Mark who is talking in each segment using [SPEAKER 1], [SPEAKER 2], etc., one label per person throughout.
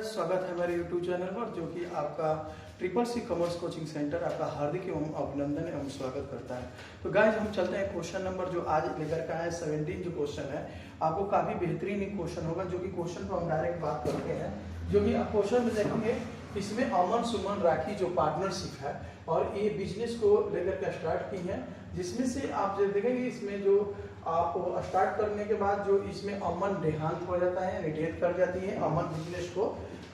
[SPEAKER 1] स्वागत है हमारे YouTube चैनल पर, जो कि आपका triple C commerce coaching centre आपका हार्दिक एवं अभिनंदन एवं स्वागत करता है। तो गाइज हम चलते हैं क्वेश्चन नंबर जो आज लेकर का है 17 जो क्वेश्चन है, आपको काफी बेहतरीन क्वेश्चन होगा। जो कि क्वेश्चन को हम डायरेक्ट बात करते हैं, जो कि आप क्वेश्चन में देखेंगे इसमें अमन सुमन राखी जो पार्टनरशिप है और ये बिजनेस को लेकर के स्टार्ट की है, जिसमें से आप जो देखेंगे इसमें जो आप स्टार्ट करने के बाद जो इसमें अमन देहांत हो जाता है यानी डेथ कर जाती है। अमन बिजनेस को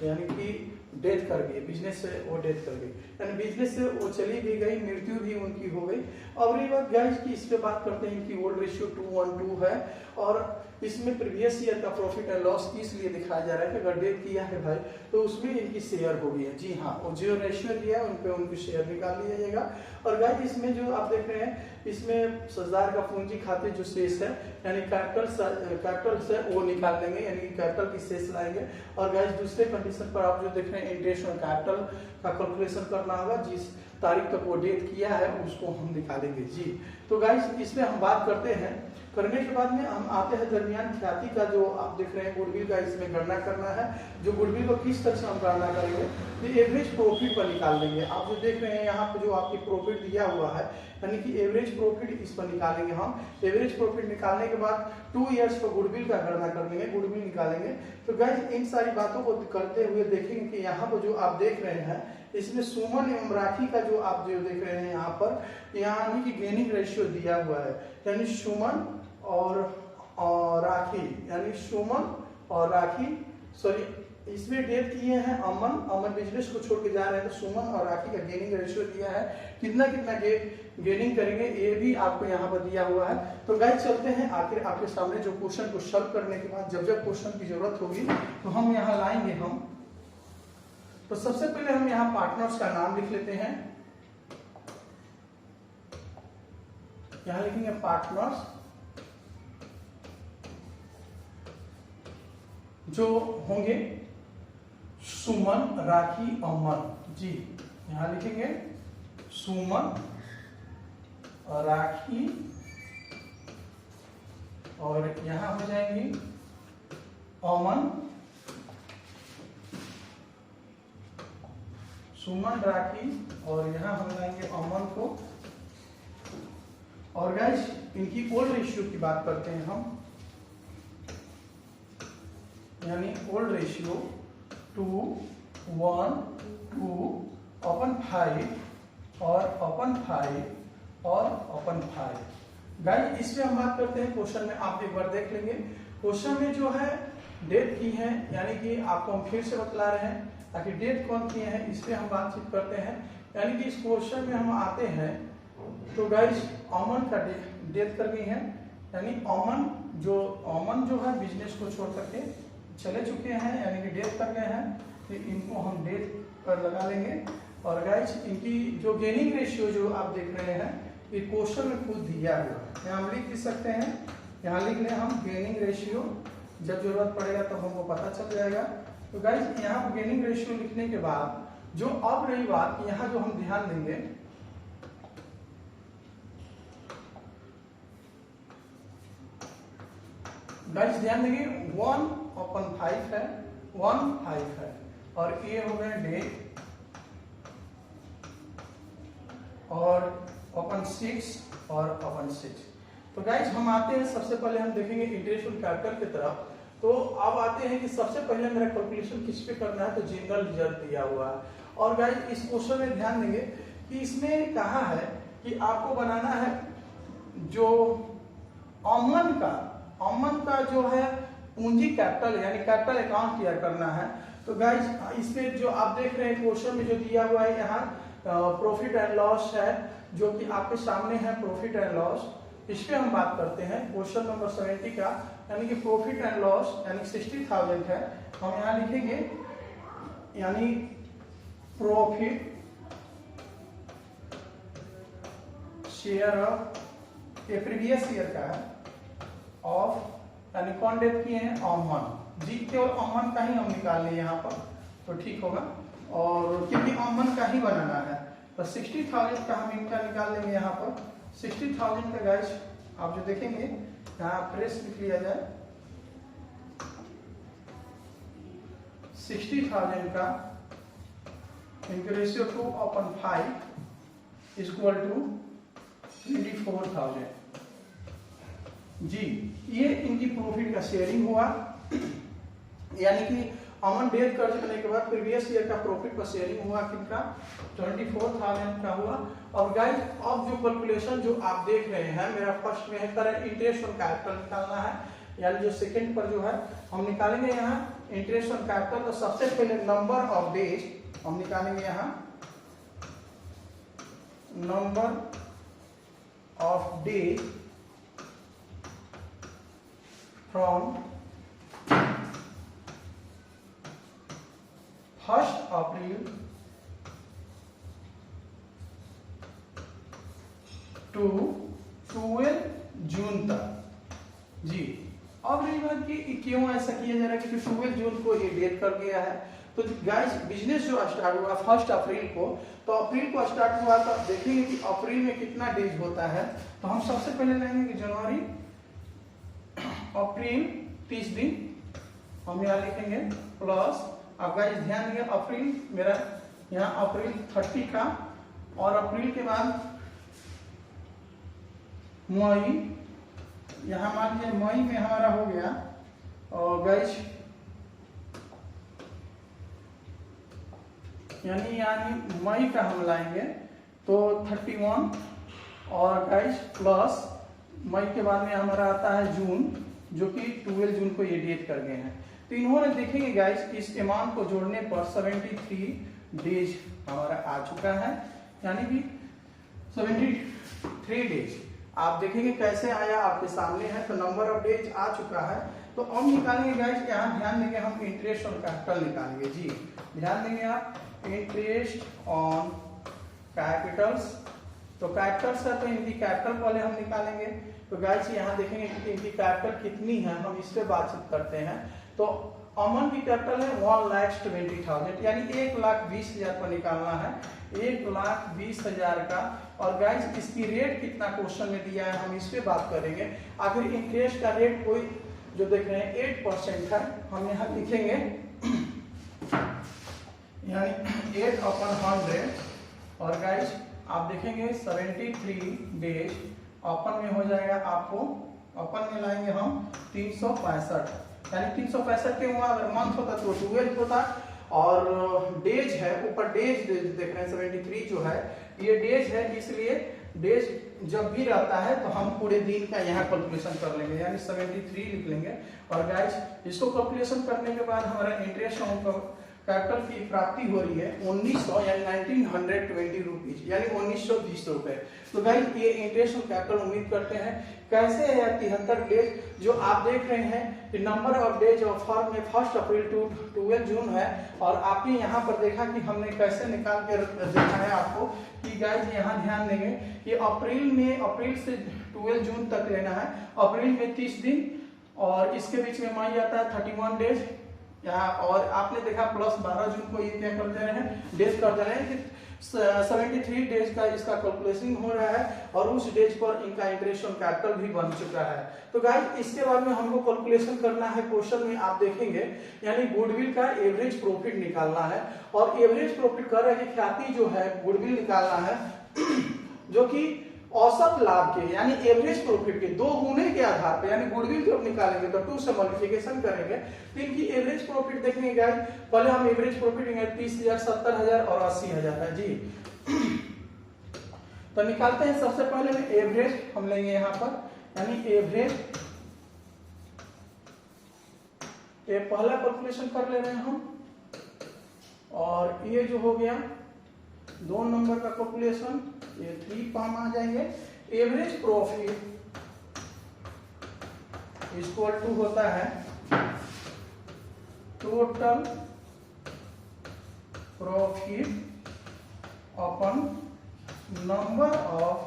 [SPEAKER 1] यानी कि डेथ कर गई, बिजनेस से वो डेथ कर गई, यानी बिजनेस से वो चली भी गई, मृत्यु भी उनकी हो गई। अब रही बात गाइस की इस पे बात करते हैं कि ओल्ड रेशियो 2:1 है और इसमें प्रीवियस ईयर का प्रॉफिट एंड लॉस इसलिए दिखाया जा रहा है कि अगर डेथ किया है भाई तो उसमें इनकी शेयर होगी है। जी हाँ, वो जो रेशियो दिया है उन पे उनकी शेयर निकाल लिया जाएगा। और गाइस इसमें जो आप देख रहे हैं इसमें सजदार का पूंजी खाते जो शेष है यानी कैपिटल से वो निकाल लेंगे, यानी कि कैपिटल की शेष लाएंगे। और गाइस दूसरे कंडीशन पर आप जो देख रहे हैं इंटरेस्ट और कैपिटल का कैलकुलेशन करना होगा, जिस तारीख तक वो डेट किया है उसको हम निकालेंगे। जी तो गाइस इसमें हम बात करते हैं, करने के बाद में हम आते हैं दरमियान ख्याति का जो आप देख रहे हैं गुडविल का इसमें गणना करना है। जो गुडविल को किस तरह से हम गणना करेंगे, तो एवरेज प्रॉफिट पर निकाल लेंगे। आप जो देख रहे हैं यहाँ पे जो आपकी प्रॉफिट दिया हुआ है यानी कि एवरेज प्रॉफिट इस पर निकालेंगे हम। एवरेज प्रॉफिट निकालने के बाद 2 इयर्स पर गुडविल का गणना कर लेंगे, गुडविल निकालेंगे। तो गाइस इन सारी बातों को करते हुए देखेंगे कि यहाँ पर जो आप देख रहे हैं इसमें सुमन एवं राखी का जो आप जो देख रहे हैं यहाँ पर यानी कि गेनिंग रेशियो दिया हुआ है, यानी सुमन और राखी, यानी सुमन और राखी सॉरी इसमें डेट किए हैं अमन बिजनेस को छोड़ के जा रहे हैं, तो सुमन और राखी का गेनिंग रेशियो दिया है। कितना गेनिंग करेंगे ये भी आपको यहाँ पर दिया हुआ है। तो गाइस चलते हैं आखिर आपके सामने जो क्वेश्चन को सॉल्व करने के बाद जब क्वेश्चन की जरूरत होगी तो हम यहाँ लाएंगे हम। तो सबसे पहले हम यहाँ पार्टनर्स का नाम लिख लेते हैं, यहाँ लिखेंगे पार्टनर्स जो होंगे सुमन राखी अमन। जी यहां लिखेंगे सुमन राखी और यहां हो जाएंगी अमन, सुमन राखी और यहां हो जाएंगे अमन को। और गाइस इनकी ओल्ड रेशियो की बात करते हैं हम, यानी ओल्ड रेशियो 2:1 अपन 5 और अपन 5 और अपन 5। गाइस इसमें हम बात करते हैं क्वेश्चन में, आप एक बार देख लेंगे क्वेश्चन में जो है डेट की है, यानी कि आपको हम फिर से बतला रहे हैं ताकि डेट कौन किए हैं इस पे हम बातचीत करते हैं। यानी कि इस क्वेश्चन में हम आते हैं तो गाइस अमन का डेट कर गई है, यानी अमन जो है बिजनेस को छोड़ करके चले चुके हैं यानी कि डेथ कर गए हैं, तो इनको हम डेथ पर लगा लेंगे। और गाइस इनकी जो गेनिंग रेशियो जो आप देख रहे हैं ये क्वेश्चन में खुद दिया हुआ है, यहाँ हम लिख भी सकते हैं, यहाँ लिख लें हम गेनिंग रेशियो, जब जरूरत पड़ेगा तो हमको पता चल जाएगा। तो गाइस यहाँ गेनिंग रेशियो लिखने के बाद जो अब रही बात यहाँ जो हम ध्यान देंगे, गाइस ध्यान देंगे 1/5 है, 1/5 है और ये हो गए डेट और अपन 6 और अपन 6। तो गाइस हम आते हैं, सबसे पहले हम देखेंगे इंटरेस्ट ऑन कैपिटल की तरफ। तो अब आते हैं कि सबसे पहले मेरा कैलकुलेशन किस पे करना है, तो जनरल रिजर्व दिया हुआ है। और गाइस इस क्वेश्चन में ध्यान देंगे कि इसमें कहा है कि आपको बनाना है जो अमन का जो है पूंजी कैपिटल यानी कैपिटल अकाउंट क्लियर करना है। तो गाइस इसमें जो आप देख रहे हैं क्वेश्चन में जो दिया हुआ है यहाँ प्रॉफिट एंड लॉस है, जो कि आपके सामने है प्रॉफिट एंड लॉस। इस पे हम बात करते हैं क्वेश्चन नंबर 70 का, यानी कि प्रॉफिट एंड लॉस यानी 60,000 है। हम यहाँ लिखेंगे यानी profit share of previous year का है ऑफ, यानी कौन डेट किए हैं अमन। जी केवल अमन का ही हम निकाल लें यहाँ पर तो ठीक होगा, और क्योंकि अमन का ही बनाना है तो 60,000 का हम इनका निकाल लेंगे यहाँ पर। 60,000 का गाइस आप जो देखेंगे यहाँ प्रेस लिख लिया जाए 60,000 का इनके रेशियो 2/5 इक्वल टू 24,000। जी, ये इनकी प्रॉफिट का शेयरिंग हुआ, यानी कि अमन डेथ कर्ज करने के बाद प्रीवियस ईयर का प्रॉफिट का शेयरिंग हुआ किनका 24,000 का हुआ। और गाइस अब जो कैलकुलेशन जो आप देख रहे हैं, मेरा फर्स्ट में है करंट इंटरेस्ट ऑन कैपिटल निकालना है, यानी जो सेकंड पर जो है हम निकालेंगे यहाँ इंटरेस्ट ऑन कैपिटल। तो सबसे पहले नंबर ऑफ डेज हम निकालेंगे यहाँ number of days from 1 April to 12 June तक। जी, अब रही बात कि क्यों ऐसा किया जा रहा है, क्योंकि 12 जून को ये डेट कर गया है। तो गाइस बिजनेस जो स्टार्ट हुआ 1 अप्रैल को, तो अप्रैल को स्टार्ट हुआ, तो देखेंगे कि अप्रैल में कितना डेज होता है। तो हम सबसे पहले लेंगे कि जनवरी अप्रैल 30 दिन हम यहाँ लिखेंगे प्लस। अब गाइस ध्यान देंगे अप्रैल मेरा यहाँ अप्रैल 30 का, और अप्रैल के बाद मई, यहाँ मान लीजिए मई में हमारा हो गया, और गाइस यानी मई का हम लाएंगे तो 31, और गाइस प्लस मई के बाद में हमारा आता है जून, जो कि 12 जून को ये डेट कर गए हैं। तो इन्होंने देखेंगे गाइस इस अमाउंट को जोड़ने पर 73 डेज हमारा आ चुका है, यानी कि 73 डेज। आप देखेंगे कैसे आया, आपके सामने है। तो नंबर ऑफ डेज आ चुका है। तो अब निकालेंगे गाइस, यहाँ ध्यान देंगे हम इंटरेस्ट ऑन कैपिटल निकालेंगे। जी ध्यान देंगे आप, इंटरेस्ट ऑन कैपिटल्स। तो कैपिटल्स है तो इनकी कैपिटल पहले हम निकालेंगे। तो गाइस यहाँ देखेंगे कि इनकी कैपिटल कितनी है, हम इस पे बातचीत करते हैं। तो अमन की कैपिटल है 1,20,000, यानी 1,20,000 पर निकालना है, 1,20,000 का। और गाइस इसकी रेट कितना क्वेश्चन में दिया है, हम इस पे बात करेंगे। आखिर इंटरेस्ट का रेट कोई जो देख रहे हैं 8% है, हम यहाँ लिखेंगे यानी 8/100। और गाइस आप देखेंगे 73 डेज अपन में हो जाएगा, आपको अपन में लाएंगे हम 365, यानी 365 के हुआ। अगर मंथ होता तो 12 होता, और डेज है ऊपर डेज देख रहे हैं 73 जो है ये डेज है, इसलिए डेज जब भी रहता है तो हम पूरे दिन का यहाँ कैलकुलेशन कर लेंगे, यानी 73 लिख लेंगे। और गाइस इसको कैलकुलेशन करने के बाद हमारा इंटरेस्ट ऑन कैपिटल की प्राप्ति हो रही है 1900 यानी 1920 रुपीज, यानी 1920 रुपए। तो गाइस ये इंटरेस्ट ऑन कैपिटल उम्मीद करते हैं कैसे है 73 डेज जो आप देख रहे हैं कि number of days of firm में 1 अप्रैल टू 12 जून है। और आपने यहाँ पर देखा कि हमने कैसे निकाल के देखा है आपको कि गाइस यहाँ ध्यान देंगे कि अप्रैल से 12 जून तक लेना है। अप्रैल में 30 दिन, और इसके बीच में मई आता है 31 डेज यहाँ। और आपने देखा प्लस 12 जून को ये क्या कर दे रहे हैं, डेज कर दे रहे हैं कि 73 डेज का इसका कैलकुलेशन हो रहा है, और उस डेज पर इनका इंटरेस्ट ऑन कैपिटल भी बन चुका है। तो गाइस इसके बाद में हमको कैलकुलेशन करना है, क्वेश्चन में आप देखेंगे यानी गुडविल का एवरेज प्रॉफिट निकालना है। और एवरेज प्रॉफिट कर रहे हैं कि ख्याति जो है गुडविल निकालना है जो कि औसत लाभ के यानी एवरेज प्रॉफिट के 2 गुने के आधार पर, यानी गुडविल जब निकालेंगे तो 2 से मल्टीप्लिकेशन करेंगे तो इनकी एवरेज प्रॉफिट देखेंगे गाइस। पहले हम एवरेज प्रॉफिट 30,000, 70,000 और 80,000 है जी। तो निकालते हैं, सबसे पहले में एवरेज हम लेंगे यहाँ पर, यानी एवरेज ये पहला कैलकुलेशन कर ले रहे हैं हम। और ये जो हो गया 2 नंबर का कैलकुलेशन, ये 3 पाम आ जाएंगे। एवरेज प्रॉफिट इक्वल टू होता है total profit upon number of,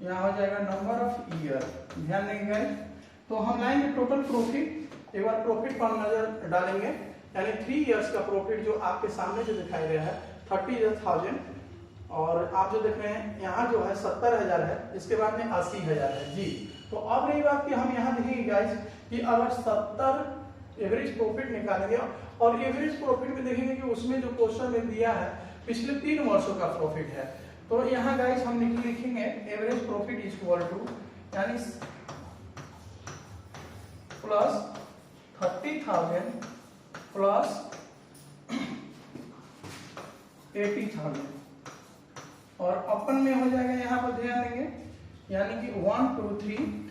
[SPEAKER 1] यहाँ हो जाएगा नंबर ऑफ ईयर। ध्यान देंगे तो हम लाएंगे टोटल प्रॉफिट, एक बार प्रॉफिट पर नजर डालेंगे, यानी 3 इयर्स का प्रॉफिट जो आपके सामने जो दिखाई दे रहा है 30,000, और आप जो देख रहे हैं यहाँ जो है 70,000 है, इसके बाद में 80,000 है जी। तो अब रही बात कि हम यहाँ देखेंगे गाइस कि अगर 70 एवरेज प्रॉफिट निकालेंगे और एवरेज प्रॉफिट में देखेंगे कि उसमें जो क्वेश्चन में दिया है पिछले 3 वर्षों का प्रॉफिट है। तो यहाँ गाइस हम लिखेंगे average profit is equal to यानी प्लस 30,000 प्लस 80,000 और अपन में हो जाएगा, यहाँ पर ध्यान देंगे यानी कि 1 2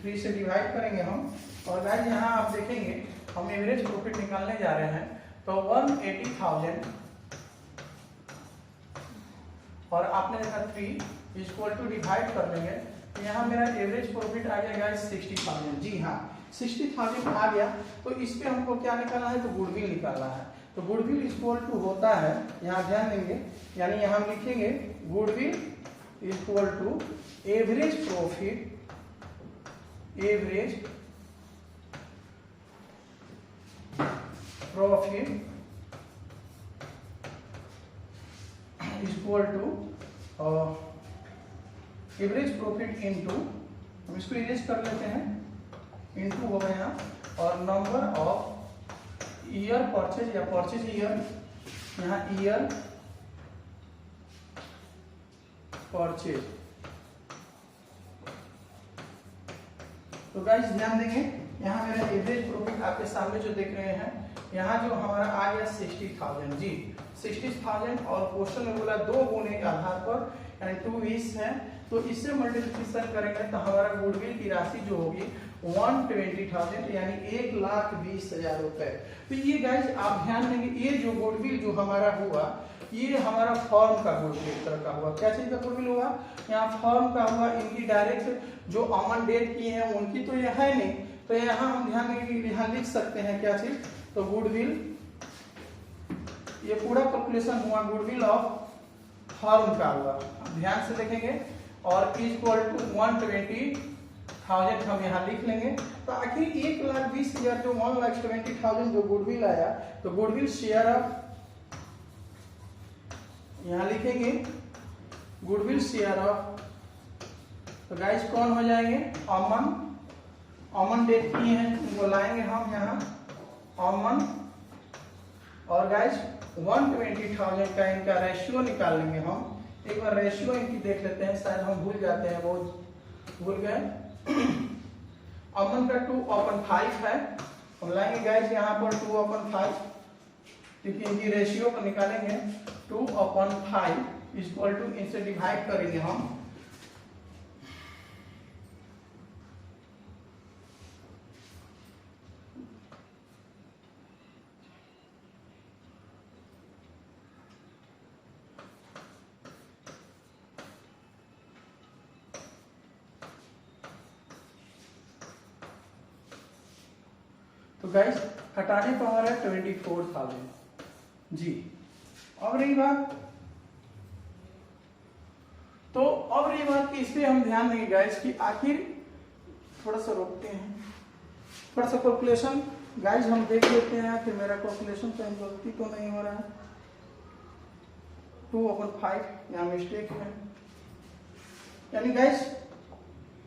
[SPEAKER 1] 3 से डिवाइड करेंगे हम और गाइस यहाँ आप देखेंगे हम एवरेज प्रॉफिट निकालने जा रहे हैं तो 180,000 और आपने देखा 3 इक्वल टू डिवाइड कर लेंगे तो यहाँ मेरा एवरेज प्रॉफिट आ गया गाइस 60,000। जी हाँ 60,000 आ गया। तो इस पे हमको क्या निकालना है, तो गुडविल निकालना है। तो गुडविल इक्वल टू होता है, यहाँ ध्यान देंगे यानी यहाँ हम लिखेंगे goodwill equal to average profit equal to average profit into, हम इसको इरेज कर लेते हैं, इनटू हो गया और नंबर ऑफ ईयर परचेज या परचेज ईयर, यहाँ ईयर परचेज। तो गाइस ध्यान देंगे यहाँ मेरा एवरेज प्रॉफिट आपके सामने जो देख रहे हैं, यहाँ जो हमारा आ गया 60,000। जी 60,000 और क्वेश्चन में बोला 2 गुने के आधार पर यानी 2 20 है, तो इससे मल्टीप्लिकेशन करेंगे तो हमारा गुडविल की राशि जो होगी 120,000 यानी 1,20,000 रुपए। तो ये गाइस आप ध्यान देंगे ये जो गुडविल जो हमारा हुआ ये हमारा फर्म का गुडविल तरह का हुआ। क्या चीज का गुडविल हुआ, यहाँ फर्म का हुआ। इनकी डायरेक्ट जो अमन डेट की है उनकी तो ये है नहीं, तो यहाँ हम ध्यान देंगे यहाँ लिख सकते हैं क्या चीज, तो गुडविल, ये पूरा कैलकुलेशन हुआ गुडविल ऑफ फर्म का हुआ। ध्यान से देखेंगे और इक्वल टू 120,000 हम यहाँ लिख लेंगे। तो आखिर 1,20,000 जो 1,20,000 जो गुडविल आया, तो गुडविल शेयर ऑफ, यहाँ लिखेंगे गुडविल शेयर ऑफ, तो गाइस कौन हो जाएंगे, अमन डेट की है उनको लाएंगे हम यहाँ अमन, और गाइस 120,000 का इनका रेशियो निकाल लेंगे हम। एक बार रेशियो इनकी देख लेते हैं, शायद हम भूल जाते हैं, बहुत भूल गए। अमन का 2/5 है, हम लाएंगे गाइस यहाँ पर 2/5 क्योंकि इनकी रेशियो को निकालेंगे 2/5 इक्वल टू, इनसे डिवाइड करेंगे हम। तो गाइस हटाने पर हमारा 24,000। जी अब रही बात, तो अब रही बात कि इसमें हम ध्यान देंगे गाइस कि आखिर, थोड़ा सा रोकते हैं, थोड़ा सा कैलकुलेशन गाइस हम देख लेते हैं कि मेरा कैलकुलेशन कहीं गलती तो नहीं हो रहा है। 2/5 यहाँ मिस्टेक है, यानी गाइस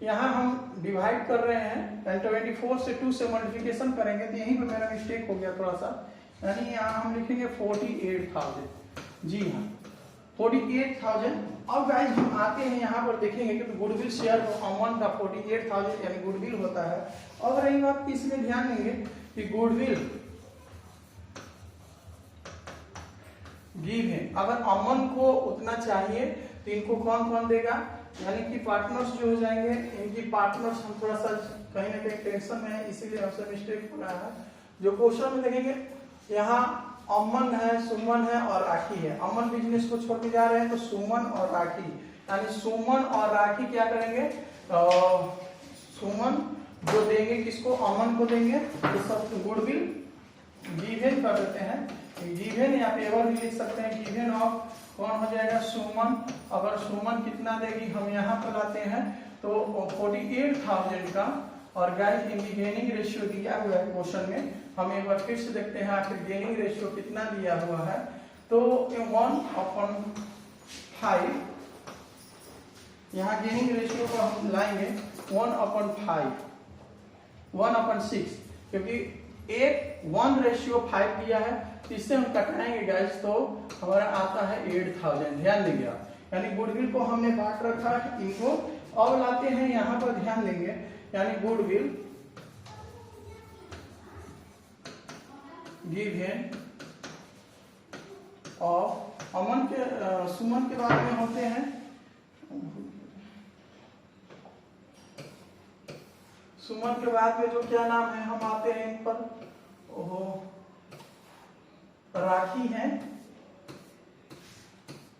[SPEAKER 1] यहाँ हम डिवाइड कर रहे हैं 24 से 2 से मल्टीप्लिकेशन करेंगे तो यहीं पे मेरा मिस्टेक हो गया थोड़ा सा, यानी यहाँ हम लिखेंगे 48,000। जी हाँ 48,000। अब गाइस हम आते हैं यहाँ पर देखेंगे कि गुडविल शेयर अमन का 48,000 यानी गुडविल होता है। अब रही बात कि इसमें ध्यान देंगे कि गुडविल गिव है, अगर अमन को उतना चाहिए तो इनको कौन कौन देगा, यानी कि पार्टनर्स जो हो जाएंगे, इनकी पार्टनर्स हम थोड़ा सा कहीं ना कहीं टेंशन में है इसीलिए हमसे मिस्टेक हो रहा है। जो क्वेश्चन में देखेंगे यहाँ अमन है, सुमन है और राखी है। अमन बिजनेस को छोड़ के जा रहे हैं तो सुमन और राखी, यानी सुमन और राखी क्या करेंगे, सुमन जो देंगे किसको, अमन को देंगे, तो सब गुडविल गिवन कर देते हैं। गिवन यहाँ पे एवर भी लिख सकते हैं, गिवन ऑफ कौन हो जाएगा, सुमन। अगर सुमन कितना देगी हम यहाँ पर लाते हैं तो 48,000 का, और गाइस इनकी गेनिंग रेशियो दिया हुआ है क्वेश्चन में, हम एक बार फिर से देखते हैं आखिर गेनिंग रेशियो कितना दिया हुआ है, तो 1/5 यहाँ गेनिंग रेशियो को हम लाएंगे 1/5 1/6, क्योंकि एक 1:5 दिया है, तो इससे हम कटाएंगे गाइस तो हमारा आता है 8000। ध्यान देंगे आप, यानी गुडविल को हमने बांट रखा है इनको। अब लाते हैं यहाँ पर, ध्यान देंगे, यानी गुडविल गिवन ऑफ अमन के सुमन के बाद में होते हैं सुमन के बाद में जो क्या नाम है हम आते हैं इन पर, ओहो राखी है,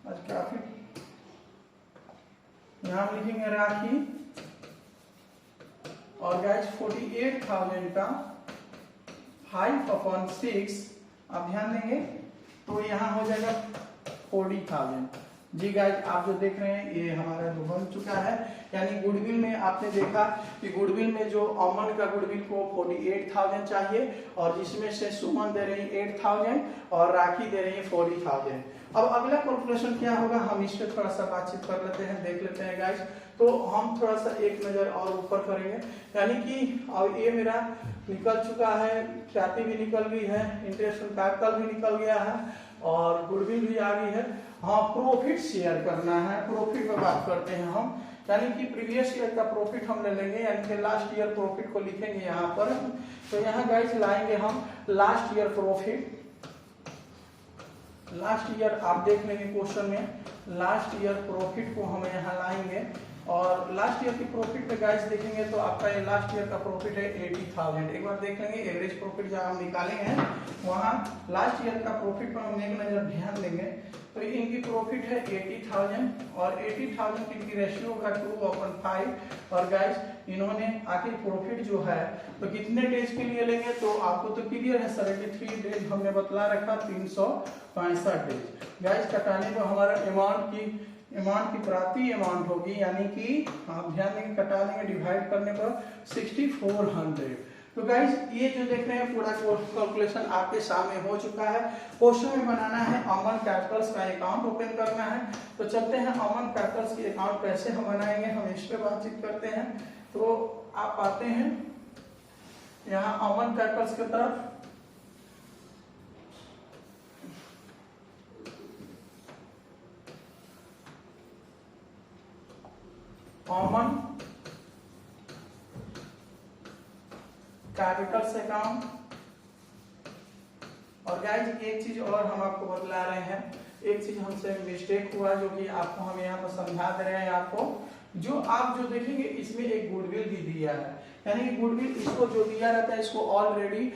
[SPEAKER 1] आज काफी यहां लिखेंगे राखी। और गाइस 48,000 का 5/6 आप ध्यान देंगे तो यहाँ हो जाएगा 40,000। जी गाइस आप जो देख रहे हैं ये हमारा जो बन चुका है, यानी गुडविल में आपने देखा कि गुडविल में जो अमन का गुडविल को 48,000 चाहिए और जिसमें से सुमन दे रही है 8,000 और राखी दे रही है 40,000। अब अगला कैलकुलेशन क्या होगा हम इस पे थोड़ा सा बातचीत कर लेते हैं, देख लेते हैं गाइस। तो हम थोड़ा सा एक नजर और ऊपर करेंगे, यानी कि अब ये मेरा निकल चुका है, ख्याति भी निकल गई है, इंटरेस्ट कैपिटल भी निकल गया है और गुडविल भी आ गई है। हाँ प्रॉफिट शेयर करना है, प्रॉफिट में बात करते हैं हम, यानी कि प्रीवियस ईयर का प्रॉफिट हम ले लेंगे, यानी कि लास्ट ईयर प्रॉफिट को लिखेंगे यहाँ पर। तो यहाँ गाइस लाएंगे हम last year profit. Last year आप देख लेंगे क्वेश्चन में, लास्ट ईयर प्रॉफिट को हम यहाँ लाएंगे और लास्ट ईयर की प्रॉफिट पे गाइस देखेंगे तो आपका ये लास्ट ईयर का प्रॉफिट है 80,000। एक बार देख लेंगे एवरेज प्रॉफिट जहाँ हम निकालेंगे वहाँ लास्ट ईयर का प्रॉफिट पर हम एक नजर ध्यान देंगे तो इनकी प्रॉफिट है 80,000 और 80,000 की इनकी रेशियो होगा 2/5। और गाइस इन्होंने आखिर प्रॉफिट जो है तो कितने डेज के लिए लेंगे तो आपको तो क्लियर है 73 डेज हमने बतला रखा, 365 डेज। गाइस कटाने को हमारा अमाउंट की प्रति अमाउंट होगी, यानी कि आप ध्यान देंगे कटा देंगे डिवाइड करने पर 6400। तो गाइस ये जो देख रहे हैं पूरा कैलकुलेशन आपके सामने हो चुका है। क्वेश्चन में बनाना है अमन कैपिटल्स का अकाउंट ओपन करना है। तो चलते हैं अमन कैपिटल्स की अकाउंट कैसे हम बनाएंगे हम इस पे बातचीत करते हैं। तो आप आते हैं यहाँ अमन कैपिटल्स की तरफ, अमन कैपिटल्स अकाउंट। और गाइस एक चीज और हम आपको बतला रहे हैं, एक चीज हमसे मिस्टेक हुआ जो कि आपको हम यहाँ पर समझा दे रहे हैं आपको। जो आप जो देखेंगे इसमें एक गुडविल भी दिया है, यानी कि गुडविल इसको जो दिया रहता है इसको ऑलरेडी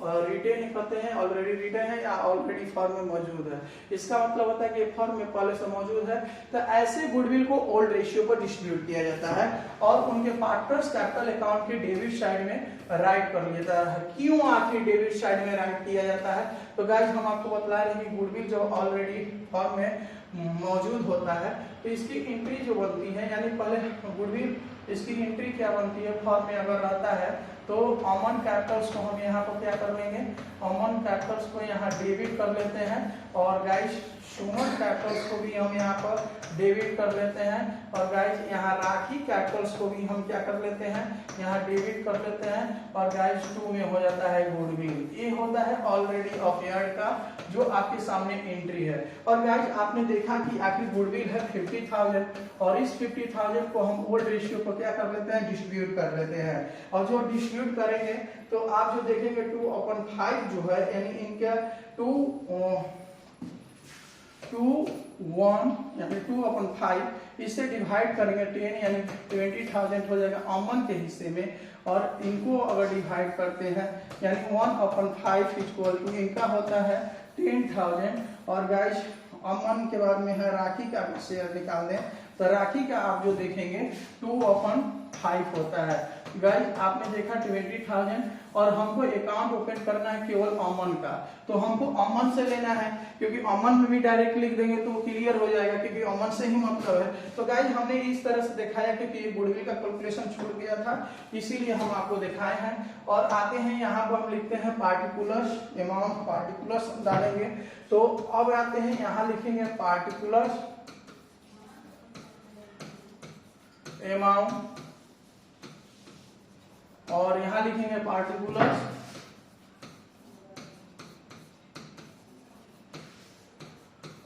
[SPEAKER 1] रिटेन करते हैं, ऑलरेडी रिटेन है या ऑलरेडी फर्म में मौजूद है। इसका मतलब होता है कि फर्म में पहले से मौजूद है। तो ऐसे गुडविल को ओल्ड रेशियो पर डिस्ट्रीब्यूट किया जाता है और उनके पार्टनर्स कैपिटल अकाउंट के डेबिट साइड में राइट कर लिया जाता है। क्यों आखिर डेबिट साइड में राइट किया जाता है तो गाइस हम आपको बतला रहे हैं कि गुडविल जो ऑलरेडी फर्म में मौजूद होता है तो इसकी एंट्री जो बनती है, यानी पहले गुडविल इसकी एंट्री क्या बनती है फर्म में अगर रहता है तो अमन कैपिटल्स को हम यहाँ पर क्या कर लेंगे, अमन कैपिटल्स को यहाँ डेबिट कर लेते हैं और गाइस सुमन कैपिटल्स को भी हम यहाँ पर डेबिट कर लेते हैं और गाइस यहाँ राखी कैपिटल्स को भी हम क्या कर लेते हैं यहाँ डेबिट कर लेते हैं और गाइस 2 में हो जाता है गुडविल। ये होता है ऑलरेडी अफेयर्ड का जो आपके सामने एंट्री है। और गाइस आपने देखा कि आखिर गुडविल है 50,000 और इस 50,000 को हम ओल्ड रेशियो को क्या कर लेते हैं डिस्ट्रीब्यूट कर लेते हैं और जो डिस्ट्रीब्यूट करेंगे तो आप जो देखेंगे 2/5 जो है यानी इनका 2/1 यानी 2/5 इससे डिवाइड करेंगे 10 यानी 20,000 हो जाएगा अमन के हिस्से में और इनको अगर डिवाइड करते हैं यानी 1/5 इक्वल टू इनका होता है 10,000 और गाइस अमन के बाद में है राखी का शेयर निकाल दें तो राखी का आप जो देखेंगे 2/5 होता है। गाइस आपने देखा 20,000 और हमको अकाउंट ओपन करना है केवल अमन का, तो हमको अमन से लेना है क्योंकि अमन में भी डायरेक्ट लिख देंगे तो क्लियर हो जाएगा क्योंकि अमन से ही मतलब है। तो गाइस हमने इस तरह से दिखाया क्योंकि ये गुडविल का कैलकुलेशन छूट गया था इसीलिए हम आपको दिखाए हैं। और आते हैं यहाँ पर हम लिखते हैं पार्टिकुलर्स अमाउंट, पार्टिकुलर्स डालेंगे तो अब आते हैं यहाँ लिखेंगे पार्टिकुलर्स अमाउंट और यहाँ लिखेंगे पार्टिकुलर्स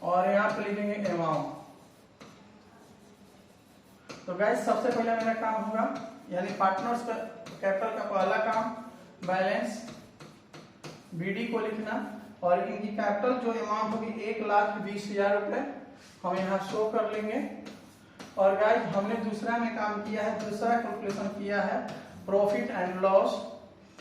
[SPEAKER 1] और यहाँ पे लिखेंगे अमाउंट। तो गाइस सबसे पहले मेरा काम होगा, यानी पार्टनर्स का कैपिटल का पहला काम बैलेंस बीडी को लिखना, और इनकी कैपिटल जो अमाउंट होगी 1,20,000 रुपए हम यहाँ शो कर लेंगे। और गाइस हमने दूसरा में काम किया है, दूसरा कैलकुलेशन किया है प्रॉफिट एंड लॉस।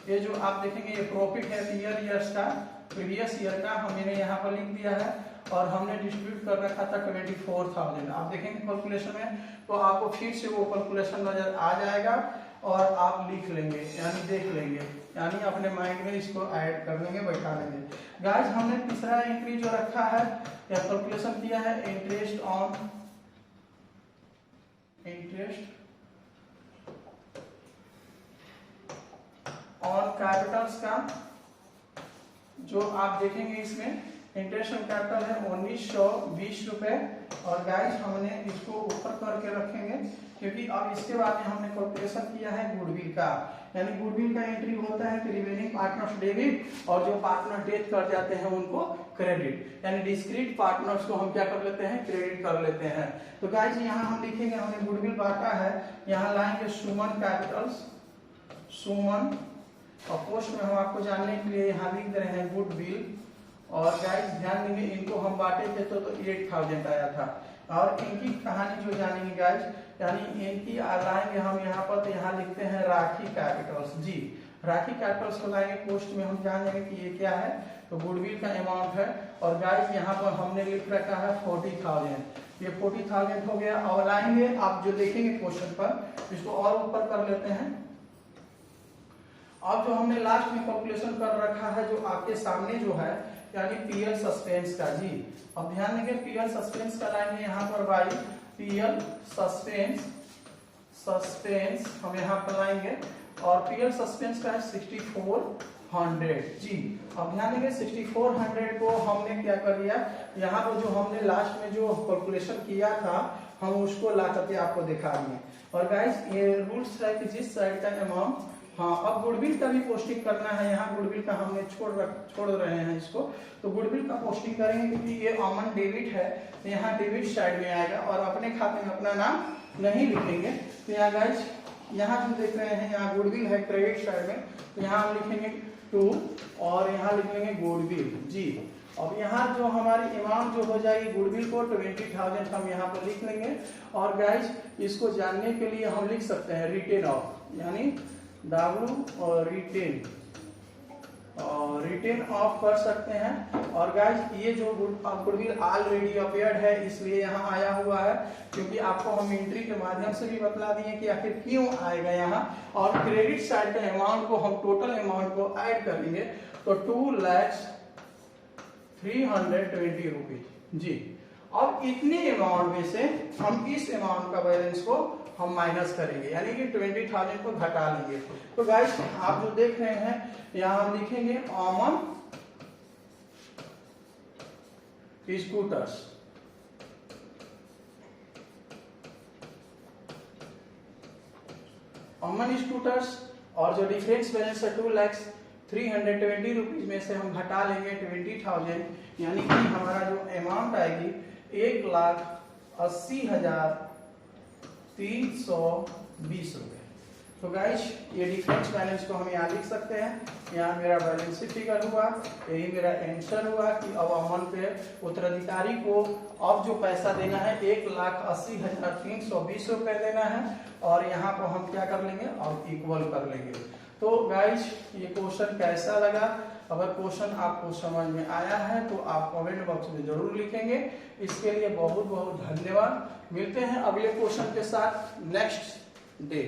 [SPEAKER 1] ये जो आप देखेंगे ये प्रॉफिट है ईयर्स का, प्रीवियस ईयर का हमने यहाँ पर लिख दिया है, और हमने डिस्ट्रीब्यूट कर रखा था 24,000। आप देखेंगे कैलकुलेशन में तो आपको फिर से वो कैलकुलेशन नजर आ जाएगा और आप लिख लेंगे, यानी देख लेंगे, यानी अपने माइंड में इसको ऐड कर लेंगे, बैठा लेंगे। गाइस हमने तीसरा एंट्री जो रखा है या कैलकुलेशन किया है इंटरेस्ट ऑन कैपिटल्स का, जो आप देखेंगे इसमें इंटरेस्ट ऑन कैपिटल है 1920 रुपए। और गाइस हमने इसको ऊपर करके रखेंगे, क्योंकि अब इसके बाद में हमने कैलकुलेशन किया है गुडविल का, यानी गुडविल का एंट्री होता है कि रिमेनिंग पार्टनर्स डेबिट, और जो पार्टनर डेथ कर जाते हैं उनको क्रेडिट, यानी डिस्क्रीट पार्टनर्स को हम क्या कर लेते हैं, क्रेडिट कर लेते हैं। तो गाइस यहाँ हम लिखेंगे, हमने गुडविल बांटा है, यहाँ लाएंगे सुमन कैपिटल्स, सुमन, और पोस्ट में हम आपको जानने के लिए यहाँ लिख दे रहे हैं गुडविल। और गाइस ध्यान देंगे, इनको हम बांटे थे तो 8,000 आया था। और इनकी कहानी जो जानेंगे गाइस, यानी इनकी लाएंगे हम यहाँ पर, तो यहाँ लिखते हैं राखी कैपिटल्स। जी राखी कैपिटल्स को लाएंगे, पोस्ट में हम जान लेंगे कि ये क्या है, तो गुडविल का अमाउंट है। और गाइस यहाँ पर हमने लिख रखा है 40,000, ये 40,000 हो गया। और लाएंगे, आप जो देखेंगे क्वेश्चन पर, इसको और ऊपर कर लेते हैं। अब जो हमने लास्ट में कैलकुलेशन कर रखा है, जो आपके सामने जो है, यानी पीएल सस्पेंस का। जी अब ध्यान देंगे, पीएल सस्पेंस का लाएंगे यहाँ पर भाई, पीएल सस्पेंस हम यहाँ पर लाएंगे, और पीएल सस्पेंस का है 6400। जी अब ध्यान देंगे, 6400 को हमने क्या कर दिया, यहाँ पर जो हमने लास्ट में जो कैलकुलेशन किया था हम उसको ला करके आपको दिखा दिए। और गाइस ये रूल्स है कि जिस साइड का अमाउंट, हाँ अब गुडविल का भी पोस्टिंग करना है, यहाँ गुडविल का हमने छोड़ रहे हैं इसको, तो गुडविल का पोस्टिंग करेंगे, क्योंकि ये अमन डेबिट है, तो यहाँ डेबिट साइड में आएगा, और अपने खाते में अपना नाम नहीं लिखेंगे। तो यहाँ गाइस यहाँ जो देख रहे हैं, यहाँ गुडविल है क्रेडिट साइड में, तो यहाँ हम लिखेंगे 2, और यहाँ लिखेंगे गुडविल। जी अब यहाँ जो हमारी अमाउंट जो हो जाएगी गुडविल को 20,000 हम यहाँ पर लिख लेंगे। और गाइस इसको जानने के लिए हम लिख सकते हैं रिटेन ऑफ, यानी W और रिटेन ऑफ कर सकते हैं। और गाइस ये जो गुडविल ऑलरेडी अपेयर्ड है, इसलिए यहाँ आया हुआ है, क्योंकि आपको हम एंट्री के माध्यम से भी बतला दिए कि आखिर क्यों आएगा यहाँ। और क्रेडिट साइड के अमाउंट को हम टोटल अमाउंट को ऐड कर लेंगे, तो 2,320 रुपीज। जी अब इतने अमाउंट में से हम इस अमाउंट का बैलेंस को हम माइनस करेंगे, यानी कि 20,000 को घटा लेंगे। तो गाइस आप जो देख रहे हैं, यहाँ हम लिखेंगे अमन स्कूटर्स, अमन स्कूटर्स, और जो डिफरेंस बैलेंस है 2,320 रुपीज में से हम घटा लेंगे 20,000, यानी कि हमारा जो अमाउंट आएगी 1,80,320 रुपए। तो गाइस ये डिफरेंस बैलेंस को हम यहाँ लिख सकते हैं, यहाँ मेरा बैलेंस फिगर हुआ, यही मेरा आंसर हुआ कि अब अमन पे उत्तराधिकारी को अब जो पैसा देना है 1,80,320 रुपए देना है, और यहाँ पर हम क्या कर लेंगे, अब इक्वल कर लेंगे। तो गाइस ये क्वेश्चन कैसा लगा, अगर क्वेश्चन आपको समझ में आया है तो आप कमेंट बॉक्स में जरूर लिखेंगे। इसके लिए बहुत बहुत धन्यवाद। मिलते हैं अगले क्वेश्चन के साथ नेक्स्ट डे।